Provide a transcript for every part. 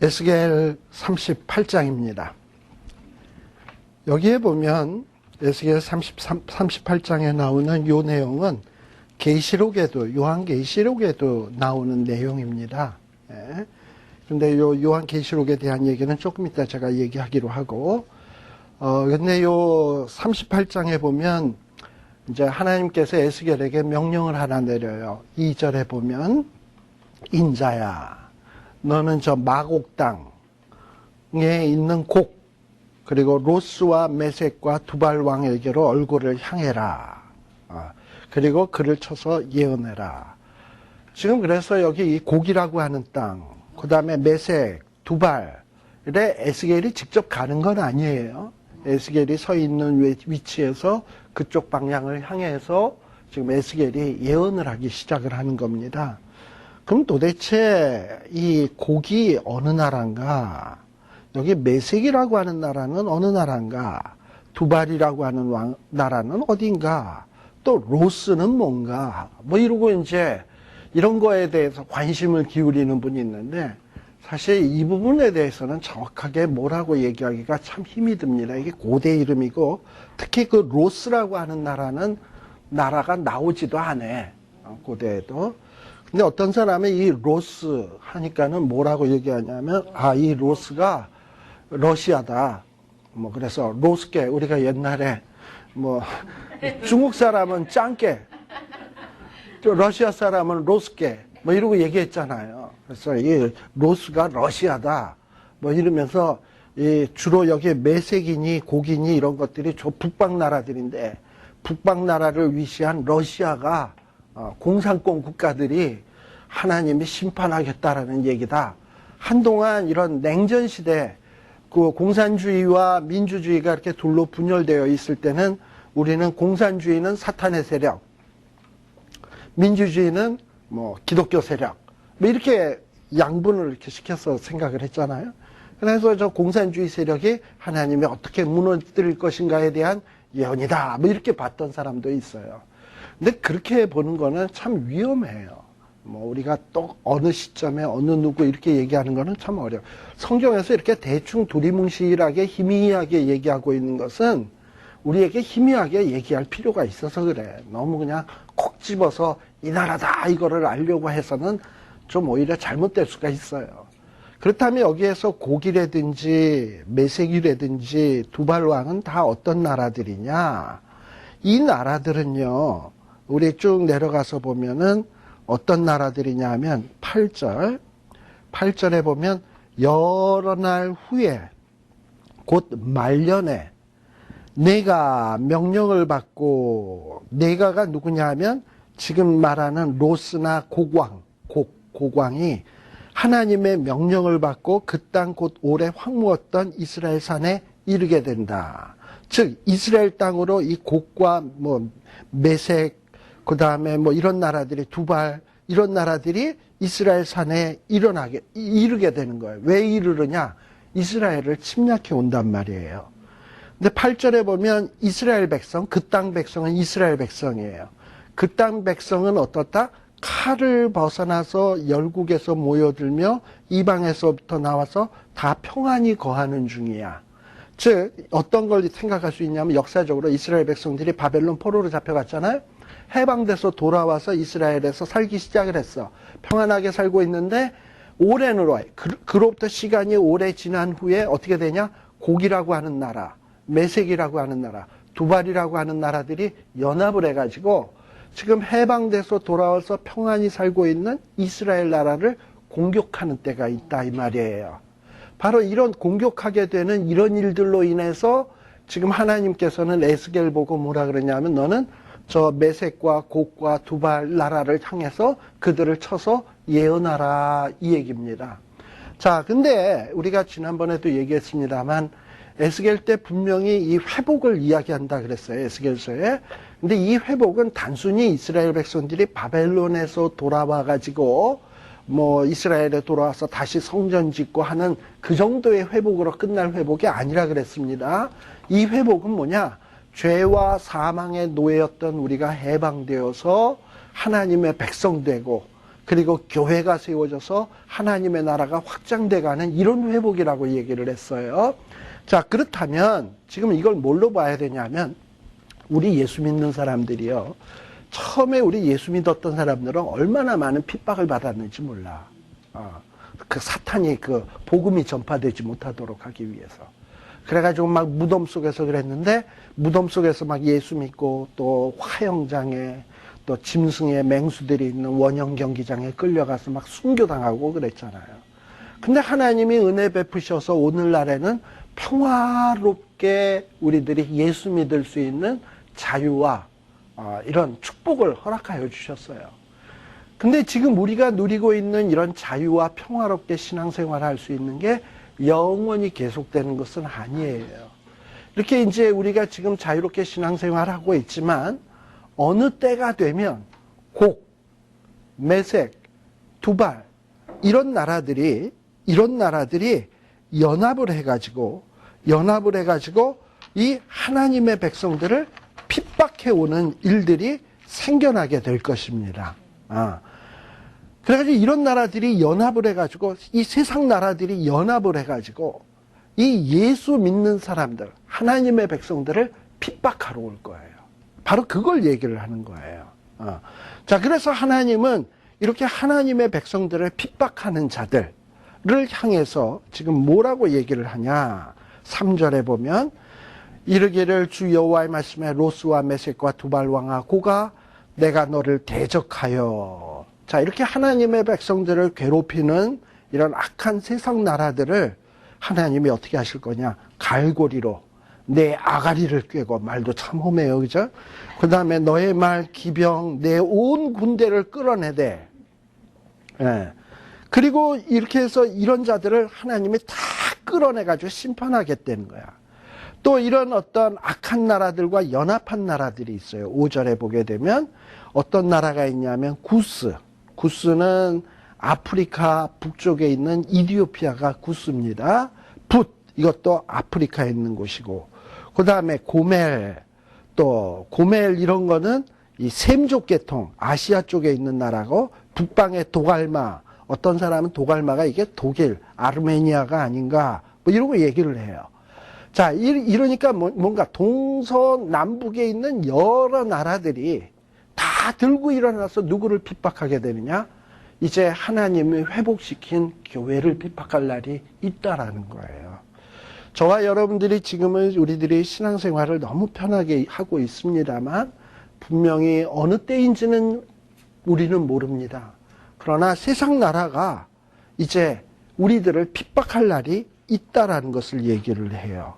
에스겔 38장입니다. 여기에 보면 에스겔 38장에 나오는 이 내용은 계시록에도, 요한계시록에도 나오는 내용입니다. 그런데 요한계시록에 대한 얘기는 조금 이따 제가 얘기하기로 하고, 근데 요 38장에 보면 이제 하나님께서 에스겔에게 명령을 하나 내려요. 2절에 보면, 인자야, 너는 저 마곡 땅에 있는 곡, 그리고 로스와 메섹과 두발 왕에게로 얼굴을 향해라. 그리고 그를 쳐서 예언해라. 지금 그래서 여기 이 곡이라고 하는 땅, 그 다음에 메섹, 두발에 에스겔이 직접 가는 건 아니에요. 에스겔이 서 있는 위치에서 그쪽 방향을 향해서 지금 에스겔이 예언을 하기 시작을 하는 겁니다. 그럼 도대체 이 곡이 어느 나라인가? 여기 메섹이라고 하는 나라는 어느 나라인가? 두발이라고 하는 나라는 어딘가? 또 로스는 뭔가? 뭐 이러고 이제 이런 거에 대해서 관심을 기울이는 분이 있는데, 사실 이 부분에 대해서는 정확하게 뭐라고 얘기하기가 참 힘이 듭니다. 이게 고대 이름이고, 특히 그 로스라고 하는 나라가 나오지도 않아. 고대에도. 근데 어떤 사람이 이 로스 하니까는 뭐라고 얘기하냐면, 이 로스가 러시아다. 뭐 그래서 로스게, 우리가 옛날에 뭐 중국 사람은 짱게, 러시아 사람은 로스게 뭐 이러고 얘기했잖아요. 그래서 이 로스가 러시아다 뭐 이러면서 주로 여기 메섹이니 고기니 이런 것들이 북방 나라들인데, 북방 나라를 위시한 러시아가 공산권 국가들이 하나님이 심판하겠다라는 얘기다. 한동안 이런 냉전 시대, 그 공산주의와 민주주의가 이렇게 둘로 분열되어 있을 때는 우리는 공산주의는 사탄의 세력, 민주주의는 뭐 기독교 세력, 뭐 이렇게 양분을 이렇게 시켜서 생각을 했잖아요. 그래서 저 공산주의 세력이 하나님이 어떻게 무너뜨릴 것인가에 대한 예언이다, 뭐 이렇게 봤던 사람도 있어요. 근데 그렇게 보는 거는 참 위험해요. 뭐 우리가 또 어느 시점에 어느 누구 이렇게 얘기하는 거는 참 어려워. 성경에서 이렇게 대충 두리뭉실하게 희미하게 얘기하고 있는 것은 우리에게 희미하게 얘기할 필요가 있어서 그래. 너무 그냥 콕 집어서 이 나라다 이거를 알려고 해서는 좀 오히려 잘못될 수가 있어요. 그렇다면 여기에서 고기라든지 메섹이라든지 두발왕은 다 어떤 나라들이냐? 이 나라들은요, 우리 쭉 내려가서 보면은 어떤 나라들이냐 하면 8절에 보면 여러 날 후에 곧 말년에 내가 명령을 받고, 내가가 누구냐 하면 지금 말하는 로스나 곡왕이 하나님의 명령을 받고 그 땅 곧 오래 황무었던 이스라엘 산에 이르게 된다. 즉 이스라엘 땅으로 이 곡과 뭐 메섹, 그 다음에 뭐 이런 나라들이 두발, 이런 나라들이 이스라엘 산에 이르게 되는 거예요. 왜 이르느냐? 이스라엘을 침략해 온단 말이에요. 근데 8절에 보면 이스라엘 백성, 그 땅 백성은 이스라엘 백성이에요. 그 땅 백성은 어떻다? 칼을 벗어나서 열국에서 모여들며 이방에서부터 나와서 다 평안히 거하는 중이야. 즉 어떤 걸 생각할 수 있냐면, 역사적으로 이스라엘 백성들이 바벨론 포로로 잡혀갔잖아요. 해방돼서 돌아와서 이스라엘에서 살기 시작을 했어. 평안하게 살고 있는데 오랜으로, 그로부터 시간이 오래 지난 후에 어떻게 되냐? 곡이라고 하는 나라, 메섹이라고 하는 나라, 두발이라고 하는 나라들이 연합을 해가지고 지금 해방돼서 돌아와서 평안히 살고 있는 이스라엘 나라를 공격하는 때가 있다 이 말이에요. 바로 이런 공격하게 되는 이런 일들로 인해서 지금 하나님께서는 에스겔 보고 뭐라 그러냐면, 너는 저 메섹과 곡과 두발 나라를 향해서 그들을 쳐서 예언하라 이 얘기입니다. 자, 근데 우리가 지난번에도 얘기했습니다만 에스겔 때 분명히 이 회복을 이야기한다 그랬어요, 에스겔서에. 근데 이 회복은 단순히 이스라엘 백성들이 바벨론에서 돌아와 가지고 뭐 이스라엘에 돌아와서 다시 성전 짓고 하는 그 정도의 회복으로 끝날 회복이 아니라 그랬습니다. 이 회복은 뭐냐? 죄와 사망의 노예였던 우리가 해방되어서 하나님의 백성 되고, 그리고 교회가 세워져서 하나님의 나라가 확장돼가는 이런 회복이라고 얘기를 했어요. 자, 그렇다면 지금 이걸 뭘로 봐야 되냐면 우리 예수 믿는 사람들이요. 처음에 우리 예수 믿었던 사람들은 얼마나 많은 핍박을 받았는지 몰라. 그 사탄이 그 복음이 전파되지 못하도록 하기 위해서. 그래가지고 막 무덤 속에서 그랬는데 무덤 속에서 막 예수 믿고 또 화형장에 또 짐승의 맹수들이 있는 원형 경기장에 끌려가서 막 순교당하고 그랬잖아요. 근데 하나님이 은혜 베푸셔서 오늘날에는 평화롭게 우리들이 예수 믿을 수 있는 자유와 이런 축복을 허락하여 주셨어요. 근데 지금 우리가 누리고 있는 이런 자유와 평화롭게 신앙생활을 할 수 있는 게 영원히 계속되는 것은 아니에요. 이렇게 이제 우리가 지금 자유롭게 신앙생활을 하고 있지만 어느 때가 되면 곡, 메색, 두발 이런 나라들이 연합을 해가지고 이 하나님의 백성들을 핍박해 오는 일들이 생겨나게 될 것입니다. 그래가지고 이런 나라들이 연합을 해가지고 이 세상 나라들이 연합을 해가지고 이 예수 믿는 사람들, 하나님의 백성들을 핍박하러 올 거예요. 바로 그걸 얘기를 하는 거예요. 자, 그래서 하나님은 이렇게 하나님의 백성들을 핍박하는 자들을 향해서 지금 뭐라고 얘기를 하냐? 3절에 보면 이르기를 주 여호와의 말씀에 로스와 메섹과 두발 왕아 고가 내가 너를 대적하여. 자, 이렇게 하나님의 백성들을 괴롭히는 이런 악한 세상 나라들을 하나님이 어떻게 하실 거냐? 갈고리로 내 아가리를 꿰고, 말도 참 험해요, 그죠? 그 다음에 너의 말 기병 내 온 군대를 끌어내되. 그리고 이렇게 해서 이런 자들을 하나님이 다 끌어내가지고 심판하겠다는 거야. 또 이런 어떤 악한 나라들과 연합한 나라들이 있어요. 5절에 보게 되면 어떤 나라가 있냐면 구스는 아프리카 북쪽에 있는 이디오피아가 구스입니다. 붓, 이것도 아프리카에 있는 곳이고, 그 다음에 고멜 이런 거는 이 셈족 계통, 아시아 쪽에 있는 나라고, 북방의 도갈마, 어떤 사람은 도갈마가 이게 독일, 아르메니아가 아닌가, 뭐 이런 거 얘기를 해요. 자, 이러니까 뭔가 동서남북에 있는 여러 나라들이 다 들고 일어나서 누구를 핍박하게 되느냐? 이제 하나님이 회복시킨 교회를 핍박할 날이 있다라는 거예요. 저와 여러분들이 지금은 우리들이 신앙생활을 너무 편하게 하고 있습니다만 분명히 어느 때인지는 우리는 모릅니다. 그러나 세상 나라가 이제 우리들을 핍박할 날이 있다라는 것을 얘기를 해요.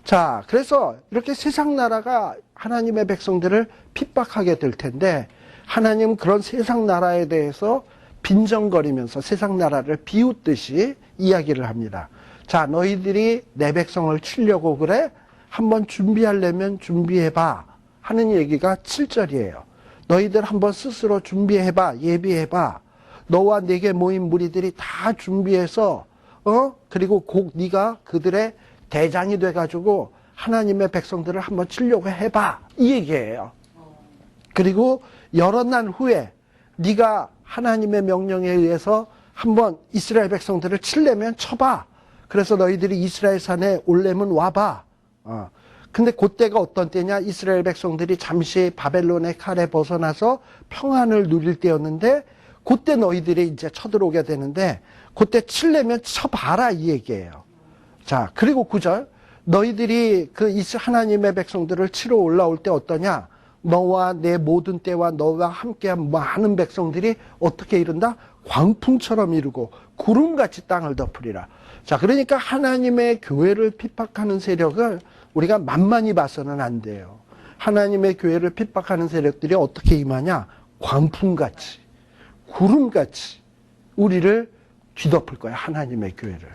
자, 그래서 이렇게 세상 나라가 하나님의 백성들을 핍박하게 될 텐데 하나님은 그런 세상 나라에 대해서 빈정거리면서 세상 나라를 비웃듯이 이야기를 합니다. 자, 너희들이 내 백성을 치려고 그래? 한번 준비하려면 준비해봐 하는 얘기가 7절이에요. 너희들 한번 스스로 준비해봐, 예비해봐. 너와 내게 모인 무리들이 다 준비해서 그리고 곧 네가 그들의 대장이 돼가지고 하나님의 백성들을 한번 치려고 해봐, 이 얘기예요. 그리고 여러 날 후에 네가 하나님의 명령에 의해서 한번 이스라엘 백성들을 치려면 쳐봐. 그래서 너희들이 이스라엘 산에 올려면 와봐. 근데 그때가 어떤 때냐? 이스라엘 백성들이 잠시 바벨론의 칼에 벗어나서 평안을 누릴 때였는데 그때 너희들이 이제 쳐들어오게 되는데 그때 치려면 쳐봐라, 이 얘기예요. 자, 그리고 9절 너희들이 그 하나님의 백성들을 치러 올라올 때 어떠냐? 너와 내 모든 때와 너와 함께한 많은 백성들이 어떻게 이룬다? 광풍처럼 이루고 구름같이 땅을 덮으리라. 자, 그러니까 하나님의 교회를 핍박하는 세력을 우리가 만만히 봐서는 안 돼요. 하나님의 교회를 핍박하는 세력들이 어떻게 임하냐? 광풍같이, 구름같이 우리를 뒤덮을 거야, 하나님의 교회를.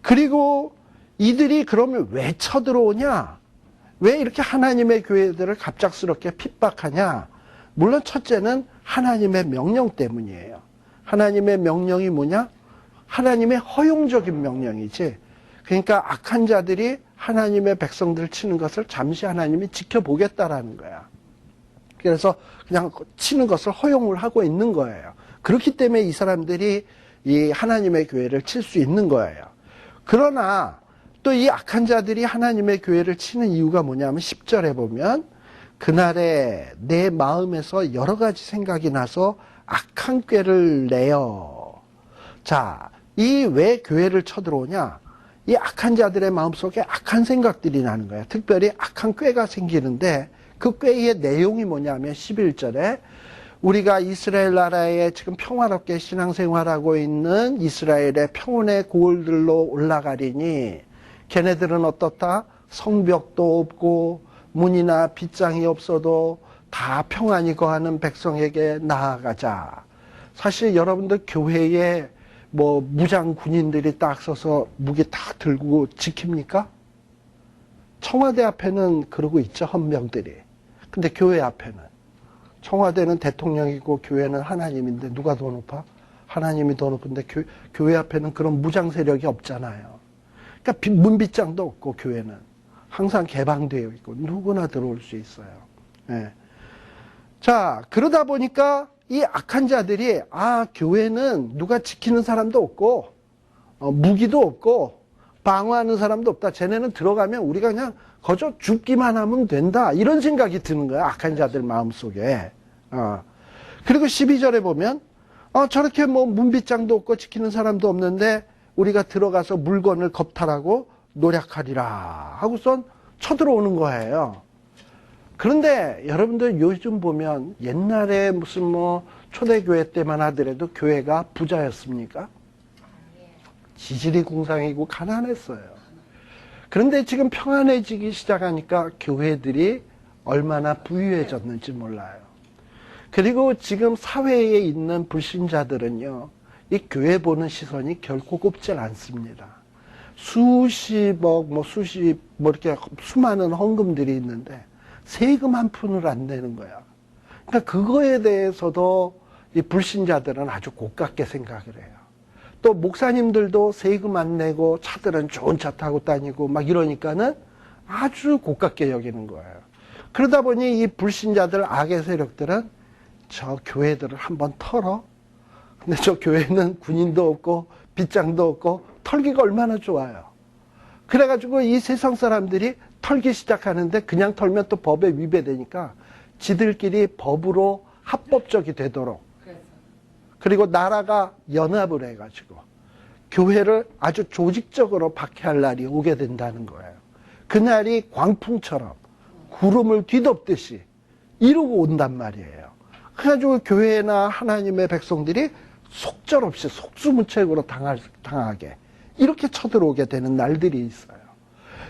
그리고 이들이 그러면 왜 쳐들어오냐? 왜 이렇게 하나님의 교회들을 갑작스럽게 핍박하냐? 물론 첫째는 하나님의 명령 때문이에요. 하나님의 명령이 뭐냐? 하나님의 허용적인 명령이지. 그러니까 악한 자들이 하나님의 백성들을 치는 것을 잠시 하나님이 지켜보겠다라는 거야. 그래서 그냥 치는 것을 허용을 하고 있는 거예요. 그렇기 때문에 이 사람들이 이 하나님의 교회를 칠 수 있는 거예요. 그러나 또 이 악한 자들이 하나님의 교회를 치는 이유가 뭐냐면 10절에 보면 그날에 내 마음에서 여러 가지 생각이 나서 악한 꾀를 내어. 자, 이 왜 교회를 쳐들어오냐? 이 악한 자들의 마음속에 악한 생각들이 나는 거야. 특별히 악한 꾀가 생기는데 그 꾀의 내용이 뭐냐면 11절에 우리가 이스라엘 나라에 지금 평화롭게 신앙생활하고 있는 이스라엘의 평온의 고을들로 올라가리니 걔네들은 어떻다? 성벽도 없고 문이나 빗장이 없어도 다 평안히 거하는 백성에게 나아가자. 사실 여러분들 교회에 뭐 무장 군인들이 딱 서서 무기 딱 들고 지킵니까? 청와대 앞에는 그러고 있죠, 헌병들이. 근데 교회 앞에는 청와대는 대통령이고 교회는 하나님인데 누가 더 높아? 하나님이 더 높은데 교회 앞에는 그런 무장 세력이 없잖아요. 그러니까 문빗장도 없고 교회는 항상 개방되어 있고 누구나 들어올 수 있어요. 예. 자, 그러다 보니까 이 악한 자들이 교회는 누가 지키는 사람도 없고 무기도 없고 방어하는 사람도 없다. 쟤네는 들어가면 우리가 그냥 거저 죽기만 하면 된다. 이런 생각이 드는 거야. 악한 자들 마음속에. 그리고 12절에 보면 저렇게 뭐 문빗장도 없고 지키는 사람도 없는데 우리가 들어가서 물건을 겁탈하고 노력하리라 하고선 쳐들어오는 거예요. 그런데 여러분들 요즘 보면 옛날에 무슨 뭐 초대교회 때만 하더라도 교회가 부자였습니까? 지질이 공상이고 가난했어요. 그런데 지금 평안해지기 시작하니까 교회들이 얼마나 부유해졌는지 몰라요. 그리고 지금 사회에 있는 불신자들은요, 이 교회 보는 시선이 결코 곱질 않습니다. 수십억, 이렇게 수많은 헌금들이 있는데 세금 한 푼을 안 내는 거야. 그러니까 그거에 대해서도 이 불신자들은 아주 고깝게 생각을 해요. 또 목사님들도 세금 안 내고 차들은 좋은 차 타고 다니고 막 이러니까는 아주 고깝게 여기는 거예요. 그러다 보니 이 불신자들 악의 세력들은 저 교회들을 한번 털어. 근데 저 교회는 군인도 없고 빗장도 없고 털기가 얼마나 좋아요. 그래가지고 이 세상 사람들이 털기 시작하는데 그냥 털면 또 법에 위배되니까 지들끼리 법으로 합법적이 되도록 그리고 나라가 연합을 해가지고 교회를 아주 조직적으로 박해할 날이 오게 된다는 거예요. 그날이 광풍처럼 구름을 뒤덮듯이 이루고 온단 말이에요. 그래가지고 교회나 하나님의 백성들이 속절없이 속수무책으로 당하게 이렇게 쳐들어오게 되는 날들이 있어요.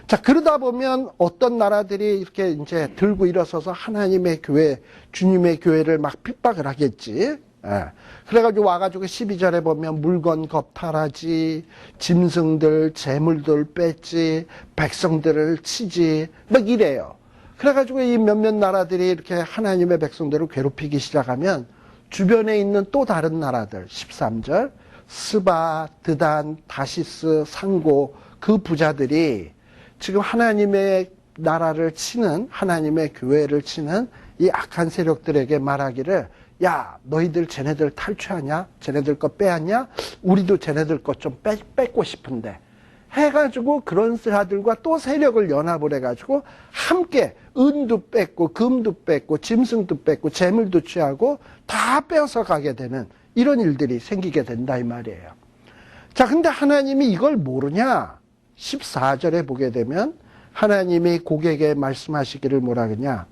자, 그러다 보면 어떤 나라들이 이렇게 이제 들고 일어서서 하나님의 교회, 주님의 교회를 막 핍박을 하겠지. 예. 그래가지고 와가지고 12절에 보면 물건 겁탈하지, 짐승들, 재물들 뺐지, 백성들을 치지, 막 이래요. 그래가지고 이 몇몇 나라들이 이렇게 하나님의 백성들을 괴롭히기 시작하면 주변에 있는 또 다른 나라들, 13절, 스바, 드단, 다시스, 상고, 그 부자들이 지금 하나님의 나라를 치는, 하나님의 교회를 치는 이 악한 세력들에게 말하기를, 야, 너희들 쟤네들 탈취하냐? 쟤네들 거 빼앗냐? 우리도 쟤네들 거 좀 뺏고 싶은데. 해가지고 그런 사람들과 또 세력을 연합을 해가지고 함께 은도 뺏고 금도 뺏고 짐승도 뺏고 재물도 취하고 다 빼앗아 가게 되는 이런 일들이 생기게 된다 이 말이에요. 자, 근데 하나님이 이걸 모르냐? 14절에 보게 되면 하나님이 고객에게 말씀하시기를 뭐라 그러냐?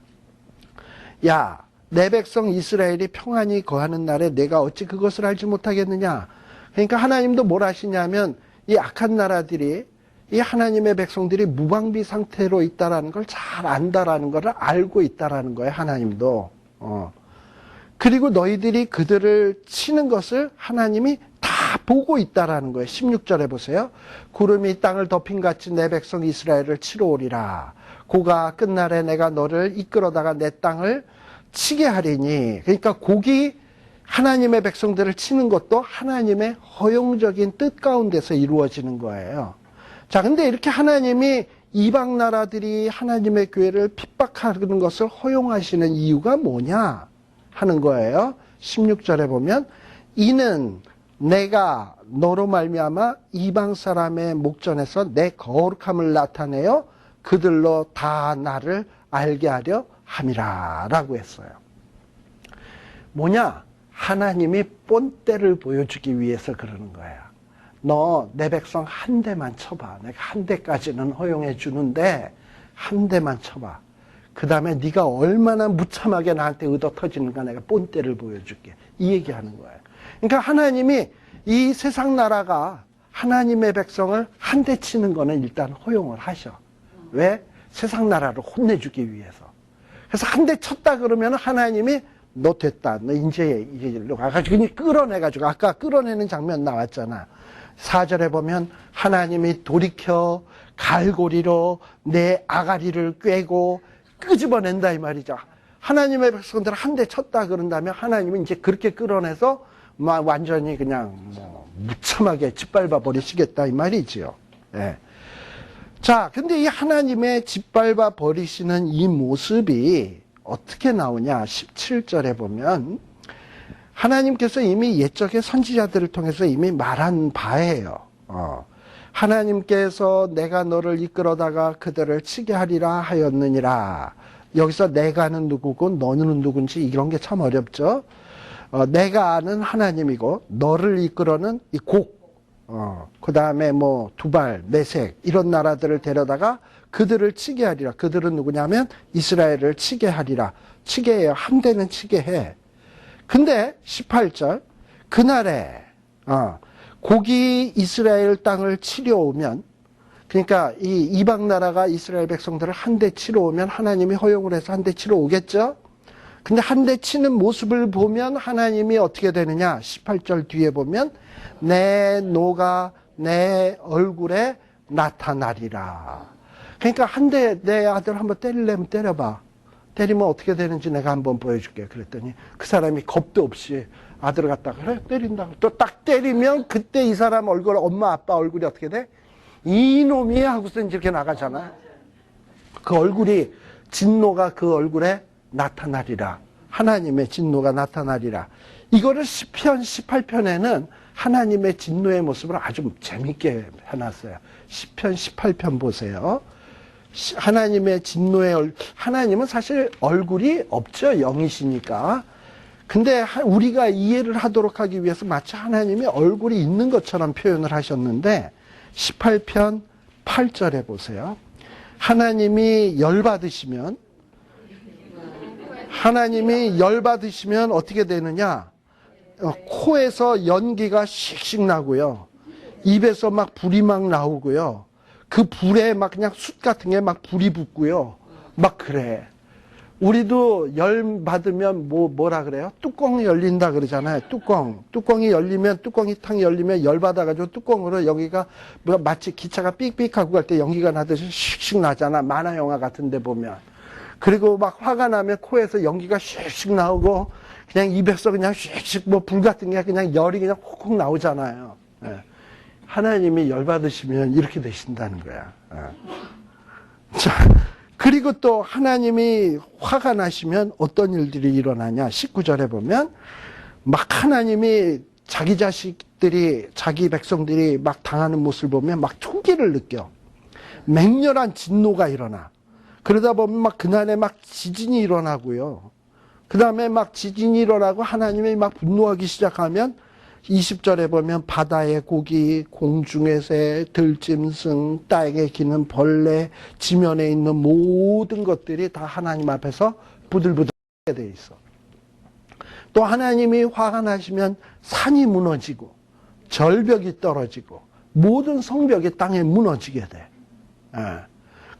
야, 내 백성 이스라엘이 평안히 거하는 날에 내가 어찌 그것을 알지 못하겠느냐? 그러니까 하나님도 뭘 하시냐면 이 악한 나라들이 이 하나님의 백성들이 무방비 상태로 있다라는 걸 잘 안다라는 걸 알고 있다라는 거예요. 하나님도. 그리고 너희들이 그들을 치는 것을 하나님이 다 보고 있다라는 거예요. 16절에 보세요. 구름이 땅을 덮인같이 내 백성 이스라엘을 치러 오리라. 고가 끝날에 내가 너를 이끌어다가 내 땅을 치게 하리니. 그러니까 곡이 하나님의 백성들을 치는 것도 하나님의 허용적인 뜻 가운데서 이루어지는 거예요. 자, 근데 이렇게 하나님이 이방 나라들이 하나님의 교회를 핍박하는 것을 허용하시는 이유가 뭐냐 하는 거예요. 16절에 보면 이는 내가 너로 말미암아 이방 사람의 목전에서 내 거룩함을 나타내어 그들로 다 나를 알게 하려 함이라 라고 했어요. 뭐냐? 하나님이 본때를 보여주기 위해서 그러는 거야. 너 내 백성 한 대만 쳐봐. 내가 한 대까지는 허용해 주는데 한 대만 쳐봐. 그 다음에 네가 얼마나 무참하게 나한테 의도 터지는가 내가 본때를 보여줄게. 이 얘기하는 거예요. 그러니까 하나님이 이 세상 나라가 하나님의 백성을 한 대 치는 거는 일단 허용을 하셔. 왜? 세상 나라를 혼내주기 위해서. 그래서 한 대 쳤다 그러면 하나님이 너 됐다. 너 이제 일로 가가지고 그냥 끌어내가지고 아까 끌어내는 장면 나왔잖아. 4절에 보면 하나님이 돌이켜 갈고리로 내 아가리를 꿰고 끄집어낸다 이 말이죠. 하나님의 백성들 한 대 쳤다 그런 다음에 하나님은 이제 그렇게 끌어내서 막 완전히 그냥 뭐 무참하게 짓밟아 버리시겠다 이 말이지요. 예. 자, 근데 이 하나님의 짓밟아 버리시는 이 모습이 어떻게 나오냐? 17절에 보면 하나님께서 이미 옛적의 선지자들을 통해서 이미 말한 바예요. 하나님께서 내가 너를 이끌어다가 그들을 치게 하리라 하였느니라. 여기서 내가는 누구고 너는 누군지 이런 게 참 어렵죠. 내가는 하나님이고 너를 이끌어는 이 곡, 그 다음에 뭐 두발, 메색 이런 나라들을 데려다가 그들을 치게 하리라. 그들은 누구냐면 이스라엘을 치게 하리라. 치게 해요. 한 대는 치게 해. 근데 18절 그날에 곡이 이스라엘 땅을 치려 오면, 그러니까 이 이방 나라가 이스라엘 백성들을 한 대 치러 오면 하나님이 허용을 해서 한 대 치러 오겠죠. 근데 한 대 치는 모습을 보면 하나님이 어떻게 되느냐? 18절 뒤에 보면 내 노가 내 얼굴에 나타나리라. 그러니까 한 대 내 아들 한번 때리려면 때려봐. 때리면 어떻게 되는지 내가 한번 보여줄게. 그랬더니 그 사람이 겁도 없이 아들을 갖다가 그래 때린다고 또 딱 때리면 그때 이 사람 얼굴, 엄마 아빠 얼굴이 어떻게 돼? 이놈이 하고서 이렇게 나가잖아. 그 얼굴이, 진노가 그 얼굴에 나타나리라. 하나님의 진노가 나타나리라. 이거를 시편 18편에는 하나님의 진노의 모습을 아주 재밌게 해놨어요. 시편 18편 보세요. 하나님의 진노의 하나님은 사실 얼굴이 없죠. 영이시니까. 근데 우리가 이해를 하도록 하기 위해서 마치 하나님이 얼굴이 있는 것처럼 표현을 하셨는데 18편 8절에 보세요. 하나님이 열받으시면 어떻게 되느냐? 코에서 연기가 씩씩 나고요. 입에서 막 불이 막 나오고요. 그 불에 막 그냥 숯 같은 게 막 불이 붙고요. 막 그래. 우리도 열 받으면 뭐라 그래요? 뚜껑이 열린다 그러잖아요. 뚜껑이 열리면, 뚜껑이 탁 열리면 열 받아가지고 뚜껑으로 여기가 마치 기차가 삑삑하고 갈 때 연기가 나듯이 씩씩 나잖아. 만화 영화 같은 데 보면. 그리고 막 화가 나면 코에서 연기가 씩씩 나오고 그냥 입에서 그냥 씩씩 뭐 불 같은 게 그냥 열이 그냥 콕콕 나오잖아요. 예. 하나님이 열 받으시면 이렇게 되신다는 거야. 예. 자, 그리고 또 하나님이 화가 나시면 어떤 일들이 일어나냐? 19절에 보면 막 하나님이 자기 자식들이, 자기 백성들이 막 당하는 모습을 보면 막 투기를 느껴. 맹렬한 진노가 일어나. 그러다 보면 막 그날에 막 지진이 일어나고요. 그 다음에 막 지진이 일어나고 하나님이 막 분노하기 시작하면 20절에 보면 바다의 고기, 공중의 새, 들짐승, 땅에 기는 벌레, 지면에 있는 모든 것들이 다 하나님 앞에서 부들부들하게 돼 있어. 또 하나님이 화가 나시면 산이 무너지고 절벽이 떨어지고 모든 성벽이 땅에 무너지게 돼.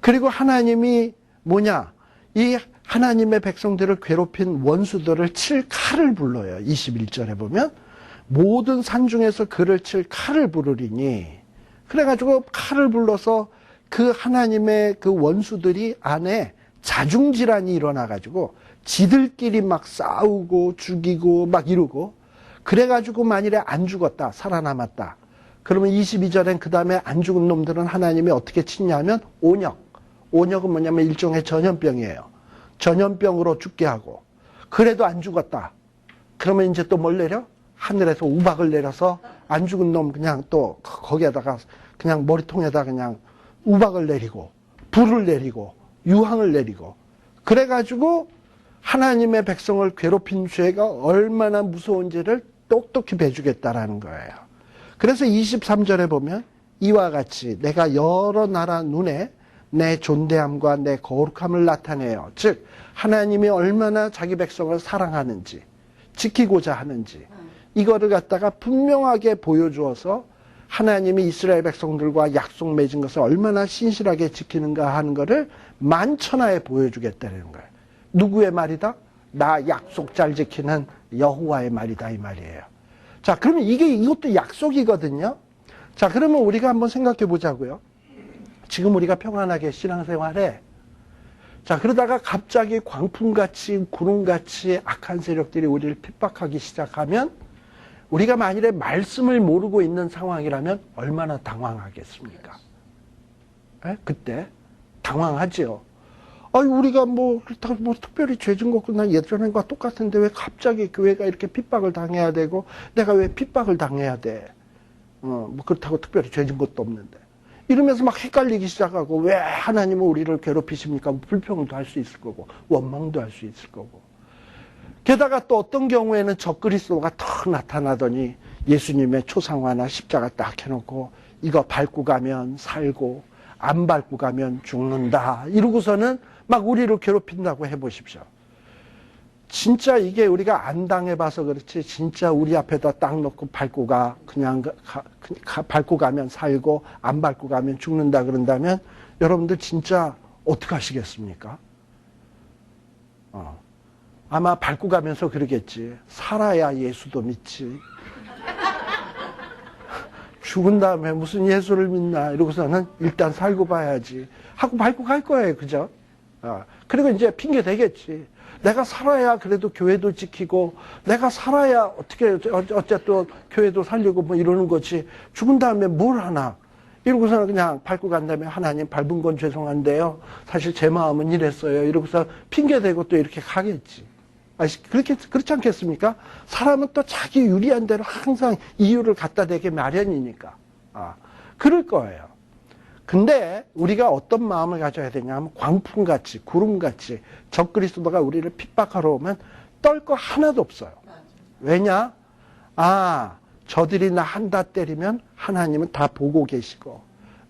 그리고 하나님이 뭐냐? 이 하나님의 백성들을 괴롭힌 원수들을 칠 칼을 불러요. 21절에 보면 모든 산 중에서 그를 칠 칼을 부르리니, 그래가지고 칼을 불러서 그 하나님의 그 원수들이 안에 자중질환이 일어나가지고 지들끼리 막 싸우고 죽이고 막 이러고, 그래가지고 만일에 안 죽었다, 살아남았다, 그러면 22절엔 그 다음에 안 죽은 놈들은 하나님이 어떻게 치냐면 온역은 뭐냐면 일종의 전염병이에요. 전염병으로 죽게 하고, 그래도 안 죽었다, 그러면 이제 또 뭘 내려? 하늘에서 우박을 내려서 안 죽은 놈 그냥 또 거기에다가 그냥 머리통에다 그냥 우박을 내리고 불을 내리고 유황을 내리고 그래가지고 하나님의 백성을 괴롭힌 죄가 얼마나 무서운지를 똑똑히 배주겠다라는 거예요. 그래서 23절에 보면 이와 같이 내가 여러 나라 눈에 내 존대함과 내 거룩함을 나타내요. 즉 하나님이 얼마나 자기 백성을 사랑하는지 지키고자 하는지 이거를 갖다가 분명하게 보여주어서 하나님이 이스라엘 백성들과 약속 맺은 것을 얼마나 신실하게 지키는가 하는 것을 만천하에 보여주겠다는 거예요. 누구의 말이다? 나 약속 잘 지키는 여호와의 말이다 이 말이에요. 자, 그러면 이것도 약속이거든요. 자, 그러면 우리가 한번 생각해 보자고요. 지금 우리가 평안하게 신앙생활해. 자, 그러다가 갑자기 광풍같이 구름같이 악한 세력들이 우리를 핍박하기 시작하면 우리가 만일에 말씀을 모르고 있는 상황이라면 얼마나 당황하겠습니까? 에? 그때 당황하죠. 아니 우리가 그렇다고 특별히 죄진 것도 난 예전과 똑같은데 왜 갑자기 교회가 이렇게 핍박을 당해야 되고 내가 왜 핍박을 당해야 돼? 그렇다고 특별히 죄진 것도 없는데. 이러면서 막 헷갈리기 시작하고 왜 하나님은 우리를 괴롭히십니까? 불평도 할 수 있을 거고 원망도 할 수 있을 거고. 게다가 또 어떤 경우에는 적그리스도가 탁 나타나더니 예수님의 초상화나 십자가 딱 해놓고 이거 밟고 가면 살고 안 밟고 가면 죽는다 이러고서는 막 우리를 괴롭힌다고 해보십시오. 진짜 이게 우리가 안 당해봐서 그렇지 진짜 우리 앞에다 딱 놓고 밟고 가 그냥 밟고 가면 살고 안 밟고 가면 죽는다 그런다면 여러분들 진짜 어떻게 하시겠습니까? 아마 밟고 가면서 그러겠지. 살아야 예수도 믿지. 죽은 다음에 무슨 예수를 믿나 이러고서는 일단 살고 봐야지 하고 밟고 갈 거예요. 그죠? 그리고 이제 핑계 대겠지. 내가 살아야 그래도 교회도 지키고 내가 살아야 어쨌든 교회도 살리고 이러는 거지. 죽은 다음에 뭘 하나. 이러고서는 그냥 밟고 간 다음에 하나님 밟은 건 죄송한데요. 사실 제 마음은 이랬어요. 이러고서 핑계 대고 또 이렇게 가겠지. 그렇지 않겠습니까? 사람은 또 자기 유리한 대로 항상 이유를 갖다 대게 마련이니까. 그럴 거예요. 근데 우리가 어떤 마음을 가져야 되냐면 광풍같이 구름같이 적그리스도가 우리를 핍박하러 오면 떨 거 하나도 없어요. 왜냐? 저들이 나 한다 때리면 하나님은 다 보고 계시고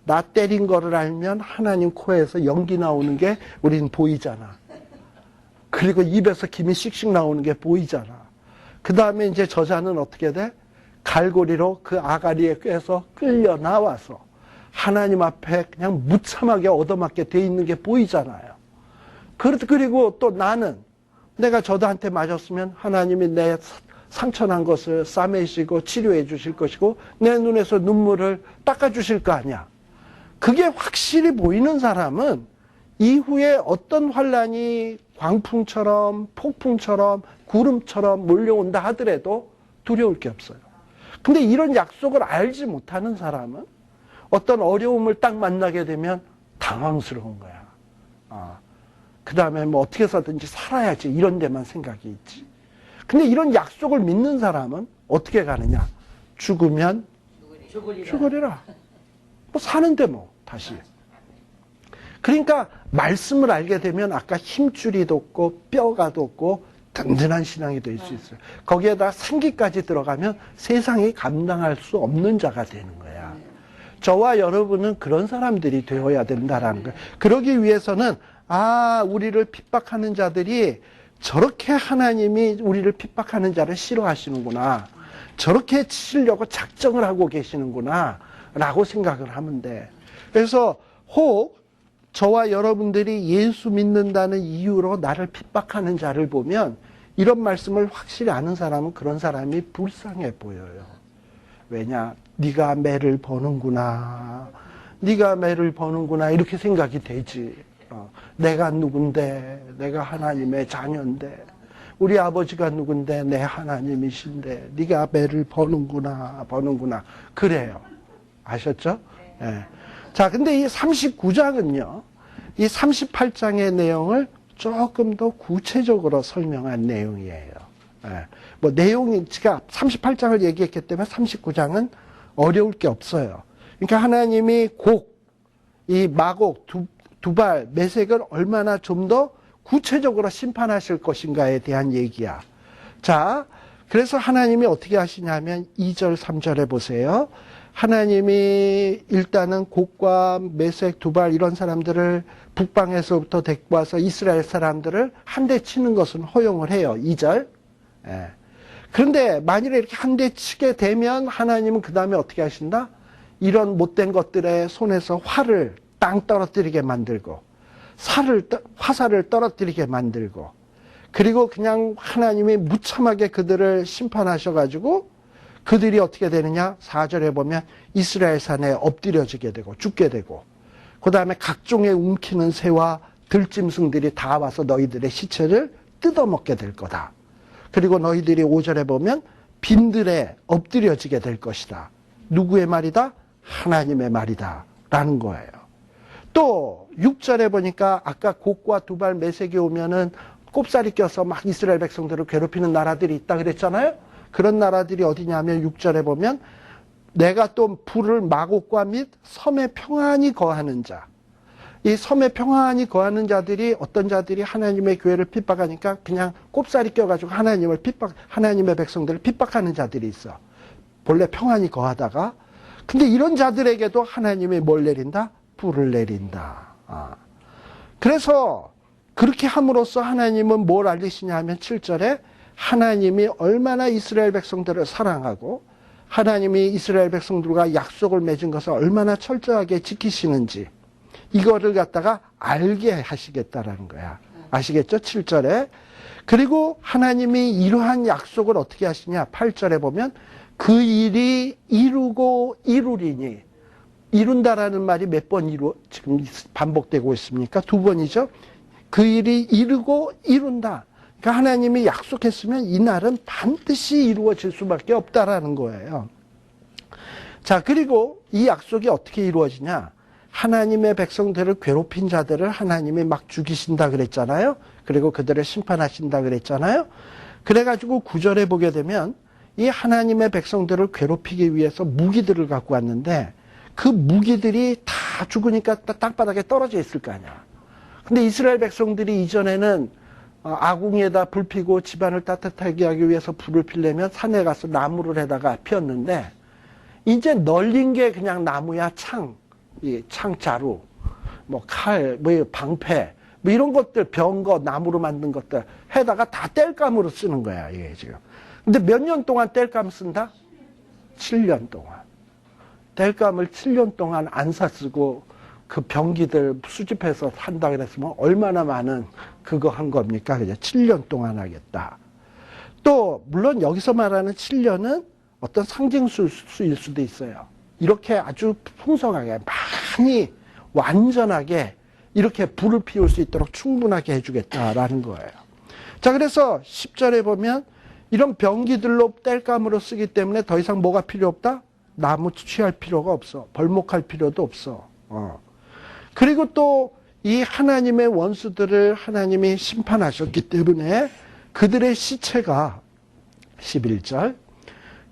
나 때린 거를 알면 하나님 코에서 연기 나오는 게 우리는 보이잖아. 그리고 입에서 김이 씩씩 나오는 게 보이잖아. 그 다음에 이제 저자는 어떻게 돼? 갈고리로 그 아가리에 꿰서 끌려 나와서 하나님 앞에 그냥 무참하게 얻어맞게 돼 있는 게 보이잖아요. 그리고 또 나는 내가 저들한테 맞았으면 하나님이 내 상처난 것을 싸매시고 치료해 주실 것이고 내 눈에서 눈물을 닦아 주실 거 아니야. 그게 확실히 보이는 사람은 이후에 어떤 환란이 광풍처럼 폭풍처럼 구름처럼 몰려온다 하더라도 두려울 게 없어요. 근데 이런 약속을 알지 못하는 사람은 어떤 어려움을 딱 만나게 되면 당황스러운 거야. 그 다음에 어떻게 해서든지 살아야지 이런 데만 생각이 있지. 근데 이런 약속을 믿는 사람은 어떻게 가느냐? 죽으면 죽으리라. 사는데 다시. 그러니까 말씀을 알게 되면 아까 힘줄이 돋고 뼈가 돋고 든든한 신앙이 될 수 있어요. 거기에다 생기까지 들어가면 세상이 감당할 수 없는 자가 되는 거야. 저와 여러분은 그런 사람들이 되어야 된다라는 거예요. 그러기 위해서는 우리를 핍박하는 자들이 저렇게 하나님이 우리를 핍박하는 자를 싫어하시는구나. 저렇게 치시려고 작정을 하고 계시는구나 라고 생각을 하면 돼. 그래서 혹 저와 여러분들이 예수 믿는다는 이유로 나를 핍박하는 자를 보면 이런 말씀을 확실히 아는 사람은 그런 사람이 불쌍해 보여요. 왜냐? 네가 매를 버는구나. 네가 매를 버는구나. 이렇게 생각이 되지. 내가 누군데, 내가 하나님의 자녀인데, 우리 아버지가 누군데, 내 하나님이신데, 네가 매를 버는구나. 그래요. 아셨죠? 네. 자, 근데 이 39장은요, 이 38장의 내용을 조금 더 구체적으로 설명한 내용이에요. 뭐 내용이 제가 38장을 얘기했기 때문에 39장은 어려울 게 없어요. 그러니까 하나님이 이 마곡, 두발, 메색을 얼마나 좀 더 구체적으로 심판하실 것인가에 대한 얘기야. 자, 그래서 하나님이 어떻게 하시냐면 2절, 3절에 보세요. 하나님이 일단은 곡과 메색, 두발 이런 사람들을 북방에서부터 데리고 와서 이스라엘 사람들을 한 대 치는 것은 허용을 해요. 2절. 예. 그런데 만일에 이렇게 한 대 치게 되면 하나님은 그 다음에 어떻게 하신다? 이런 못된 것들의 손에서 활을 땅 떨어뜨리게 만들고 화살을 떨어뜨리게 만들고 그리고 그냥 하나님이 무참하게 그들을 심판하셔가지고 그들이 어떻게 되느냐? 4절에 보면 이스라엘 산에 엎드려지게 되고 죽게 되고 그 다음에 각종의 움키는 새와 들짐승들이 다 와서 너희들의 시체를 뜯어먹게 될 거다. 그리고 너희들이 5절에 보면 빈들에 엎드려지게 될 것이다. 누구의 말이다? 하나님의 말이다. 라는 거예요. 또 6절에 보니까 아까 곡과 두발 메색이 오면은 꼽살이 껴서 막 이스라엘 백성들을 괴롭히는 나라들이 있다 그랬잖아요. 그런 나라들이 어디냐면 6절에 보면 내가 또 불을 마곡과 및 섬에 평안히 거하는 자. 이 섬에 평안히 거하는 자들이 어떤 자들이 하나님의 교회를 핍박하니까 그냥 꼽살이 껴가지고 하나님의 백성들을 핍박하는 자들이 있어. 본래 평안히 거하다가 근데 이런 자들에게도 하나님이 뭘 내린다? 불을 내린다. 그래서 그렇게 함으로써 하나님은 뭘 알리시냐 하면 7절에 하나님이 얼마나 이스라엘 백성들을 사랑하고 하나님이 이스라엘 백성들과 약속을 맺은 것을 얼마나 철저하게 지키시는지 이거를 갖다가 알게 하시겠다라는 거야. 아시겠죠? 7절에. 그리고 하나님이 이러한 약속을 어떻게 하시냐? 8절에 보면 그 일이 이루고 이루리니 이룬다라는 말이 몇 번 지금 반복되고 있습니까? 2번이죠. 그 일이 이루고 이룬다. 그러니까 하나님이 약속했으면 이 날은 반드시 이루어질 수밖에 없다라는 거예요. 자, 그리고 이 약속이 어떻게 이루어지냐? 하나님의 백성들을 괴롭힌 자들을 하나님이 막 죽이신다 그랬잖아요. 그리고 그들을 심판하신다 그랬잖아요. 그래가지고 9절에 보게 되면 이 하나님의 백성들을 괴롭히기 위해서 무기들을 갖고 왔는데 그 무기들이 다 죽으니까 땅바닥에 떨어져 있을 거 아니야. 근데 이스라엘 백성들이 이전에는 아궁이에다 불 피고 집안을 따뜻하게 하기 위해서 불을 피려면 산에 가서 나무를 해다가 피웠는데 이제 널린 게 그냥 나무야 창자루, 뭐 칼, 뭐 방패, 뭐 이런 것들 병거 나무로 만든 것들 해다가 다 땔감으로 쓰는 거야 이게 지금. 근데 몇 년 동안 땔감 쓴다? 7년 동안. 땔감을 7년 동안 안 샀쓰고 그 병기들 수집해서 한다 그랬으면 얼마나 많은 그거 한 겁니까? 그죠? 7년 동안 하겠다. 또 물론 여기서 말하는 7년은 어떤 상징수일 수도 있어요. 이렇게 아주 풍성하게 많이 완전하게 이렇게 불을 피울 수 있도록 충분하게 해주겠다라는 거예요. 자, 그래서 10절에 보면 이런 병기들로 땔감으로 쓰기 때문에 더 이상 뭐가 필요 없다? 나무 취할 필요가 없어. 벌목할 필요도 없어. 그리고 또 이 하나님의 원수들을 하나님이 심판하셨기 때문에 그들의 시체가 11절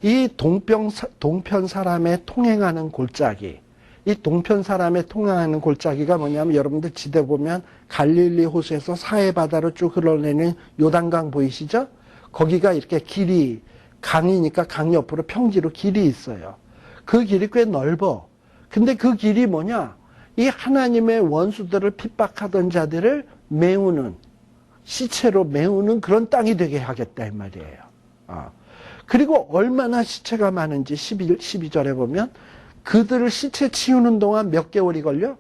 이 동편 사람의 통행하는 골짜기 이 동편 사람의 통행하는 골짜기가 뭐냐면 여러분들 지대 보면 갈릴리 호수에서 사해 바다로 쭉 흘러내는 요단강 보이시죠? 거기가 이렇게 길이 강이니까 강 옆으로 평지로 길이 있어요. 그 길이 꽤 넓어. 근데 그 길이 뭐냐? 이 하나님의 원수들을 핍박하던 자들을 메우는 시체로 메우는 그런 땅이 되게 하겠다 이 말이에요. 그리고 얼마나 시체가 많은지 12절에 보면 그들을 시체 치우는 동안 몇 개월이 걸려?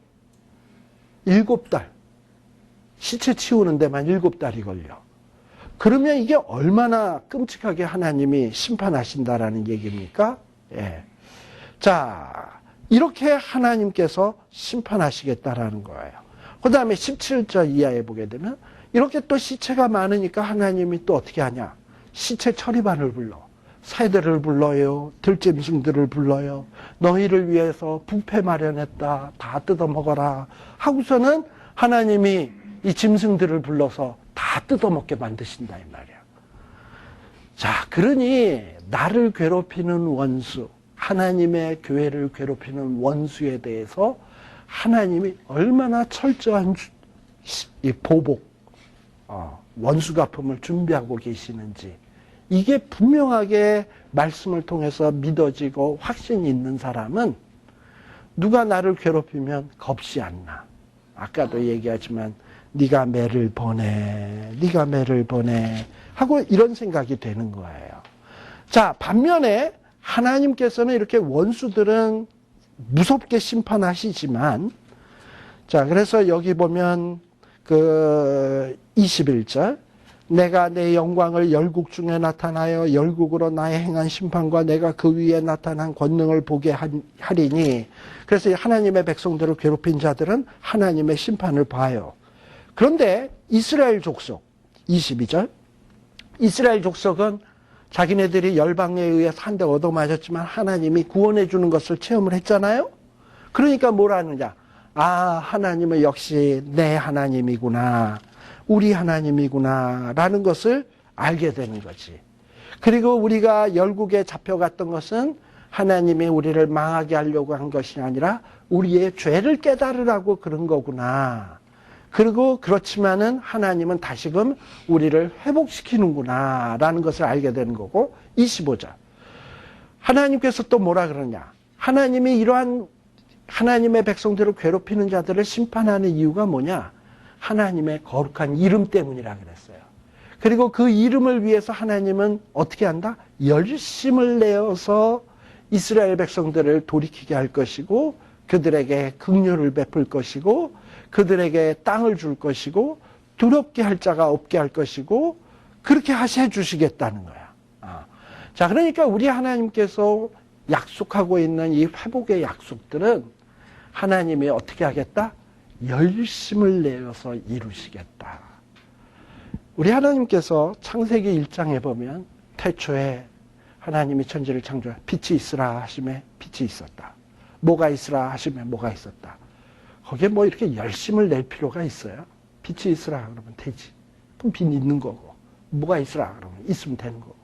7달. 시체 치우는 데만 7달이 걸려. 그러면 이게 얼마나 끔찍하게 하나님이 심판하신다라는 얘기입니까? 예. 자, 이렇게 하나님께서 심판하시겠다라는 거예요. 그 다음에 17절 이하에 보게 되면 이렇게 또 시체가 많으니까 하나님이 또 어떻게 하냐? 시체 처리반을 불러. 새들을 불러요. 들짐승들을 불러요. 너희를 위해서 뷔페 마련했다. 다 뜯어먹어라. 하고서는 하나님이 이 짐승들을 불러서 다 뜯어먹게 만드신다 이 말이야. 자, 그러니 나를 괴롭히는 원수, 하나님의 교회를 괴롭히는 원수에 대해서 하나님이 얼마나 철저한 이 보복, 원수 갚음을 준비하고 계시는지, 이게 분명하게 말씀을 통해서 믿어지고 확신이 있는 사람은 누가 나를 괴롭히면 겁이 안 나. 아까도 얘기하지만 네가 매를 보내, 네가 매를 보내 하고 이런 생각이 되는 거예요. 자, 반면에 하나님께서는 이렇게 원수들은 무섭게 심판하시지만, 자, 그래서 여기 보면 그 21절, 내가 내 영광을 열국 중에 나타나여 열국으로 나의 행한 심판과 내가 그 위에 나타난 권능을 보게 하리니, 그래서 하나님의 백성들을 괴롭힌 자들은 하나님의 심판을 봐요. 그런데 이스라엘 족속 22절, 이스라엘 족속은 자기네들이 열방에 의해서 한 대 얻어맞았지만 하나님이 구원해 주는 것을 체험을 했잖아요. 그러니까 뭐라느냐, 아, 하나님은 역시 내 하나님이구나, 우리 하나님이구나 라는 것을 알게 되는 거지. 그리고 우리가 열국에 잡혀갔던 것은 하나님이 우리를 망하게 하려고 한 것이 아니라 우리의 죄를 깨달으라고 그런 거구나. 그리고 그렇지만은 하나님은 다시금 우리를 회복시키는구나 라는 것을 알게 되는 거고, 25절. 하나님께서 또 뭐라 그러냐. 하나님이 이러한 하나님의 백성들을 괴롭히는 자들을 심판하는 이유가 뭐냐. 하나님의 거룩한 이름 때문이라 그랬어요. 그리고 그 이름을 위해서 하나님은 어떻게 한다? 열심을 내어서 이스라엘 백성들을 돌이키게 할 것이고, 그들에게 긍휼을 베풀 것이고, 그들에게 땅을 줄 것이고, 두렵게 할 자가 없게 할 것이고, 그렇게 하셔 주시겠다는 거야. 자, 그러니까 우리 하나님께서 약속하고 있는 이 회복의 약속들은 하나님이 어떻게 하겠다? 열심을 내어서 이루시겠다. 우리 하나님께서 창세기 1장에 보면 태초에 하나님이 천지를 창조해 빛이 있으라 하심에 빛이 있었다. 뭐가 있으라 하심에 뭐가 있었다. 거기에 뭐 이렇게 열심을 낼 필요가 있어요? 빛이 있으라 그러면 되지. 그럼 빛 있는 거고. 뭐가 있으라 그러면 있으면 되는 거고.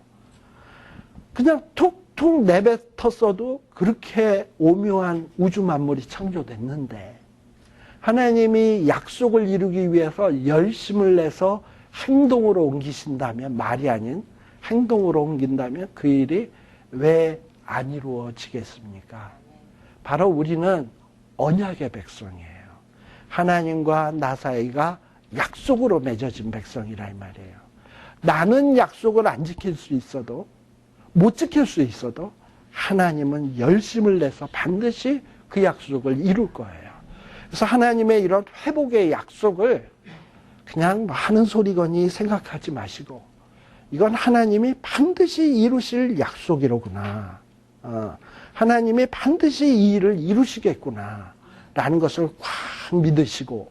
그냥 툭툭 내뱉었어도 그렇게 오묘한 우주 만물이 창조됐는데, 하나님이 약속을 이루기 위해서 열심을 내서 행동으로 옮기신다면, 말이 아닌 행동으로 옮긴다면 그 일이 왜 안 이루어지겠습니까? 바로 우리는 언약의 백성이에요. 하나님과 나 사이가 약속으로 맺어진 백성이라 이 말이에요. 나는 약속을 안 지킬 수 있어도, 못 지킬 수 있어도 하나님은 열심을 내서 반드시 그 약속을 이룰 거예요. 그래서 하나님의 이런 회복의 약속을 그냥 하는 소리거니 생각하지 마시고, 이건 하나님이 반드시 이루실 약속이로구나. 하나님이 반드시 이 일을 이루시겠구나 라는 것을 확 믿으시고,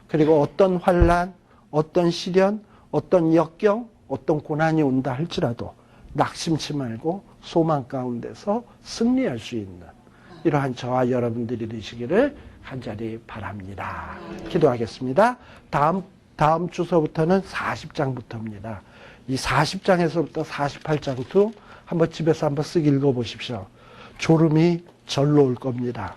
그리고 어떤 환난, 어떤 시련, 어떤 역경, 어떤 고난이 온다 할지라도 낙심치 말고 소망 가운데서 승리할 수 있는 이러한 저와 여러분들이 되시기를 간절히 바랍니다. 기도하겠습니다. 다음 주서부터는 40장부터입니다. 이 40장에서부터 48장도 한번 집에서 한번 쓱 읽어보십시오. 졸음이 절로 올 겁니다.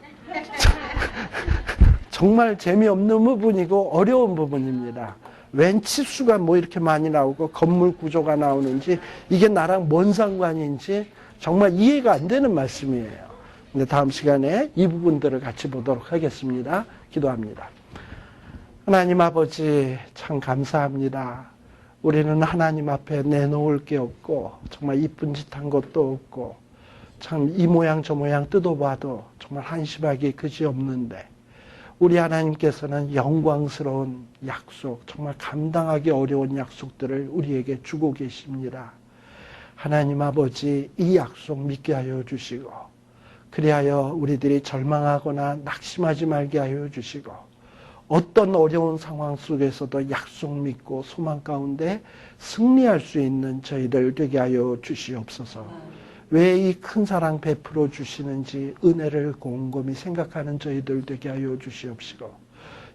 정말 재미없는 부분이고 어려운 부분입니다. 웬 치수가 뭐 이렇게 많이 나오고 건물 구조가 나오는지, 이게 나랑 뭔 상관인지 정말 이해가 안 되는 말씀이에요. 근데 다음 시간에 이 부분들을 같이 보도록 하겠습니다. 기도합니다. 하나님 아버지, 참 감사합니다. 우리는 하나님 앞에 내놓을 게 없고, 정말 이쁜 짓 한 것도 없고, 참 이 모양 저 모양 뜯어봐도 정말 한심하기 그지없는데, 우리 하나님께서는 영광스러운 약속, 정말 감당하기 어려운 약속들을 우리에게 주고 계십니다. 하나님 아버지, 이 약속 믿게 하여 주시고, 그리하여 우리들이 절망하거나 낙심하지 말게 하여 주시고, 어떤 어려운 상황 속에서도 약속 믿고 소망 가운데 승리할 수 있는 저희들 되게 하여 주시옵소서. 왜 이 큰 사랑 베풀어 주시는지 은혜를 곰곰이 생각하는 저희들 되게 하여 주시옵시고,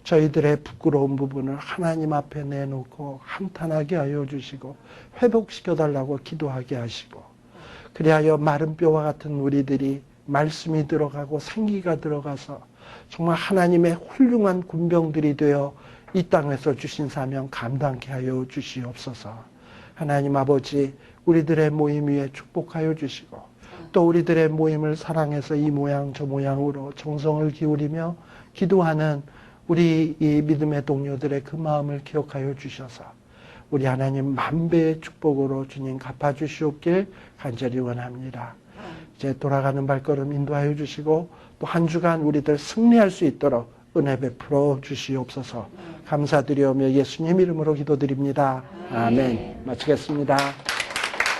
저희들의 부끄러운 부분을 하나님 앞에 내놓고 한탄하게 하여 주시고 회복시켜 달라고 기도하게 하시고, 그리하여 마른 뼈와 같은 우리들이 말씀이 들어가고 생기가 들어가서 정말 하나님의 훌륭한 군병들이 되어 이 땅에서 주신 사명 감당케 하여 주시옵소서. 하나님 아버지, 우리들의 모임 위에 축복하여 주시고, 또 우리들의 모임을 사랑해서 이 모양 저 모양으로 정성을 기울이며 기도하는 우리 이 믿음의 동료들의 그 마음을 기억하여 주셔서 우리 하나님 만배의 축복으로 주님 갚아주시옵길 간절히 원합니다. 이제 돌아가는 발걸음 인도하여 주시고 또 한 주간 우리들 승리할 수 있도록 은혜 베풀어 주시옵소서. 감사드리오며 예수님 이름으로 기도드립니다. 아멘. 마치겠습니다.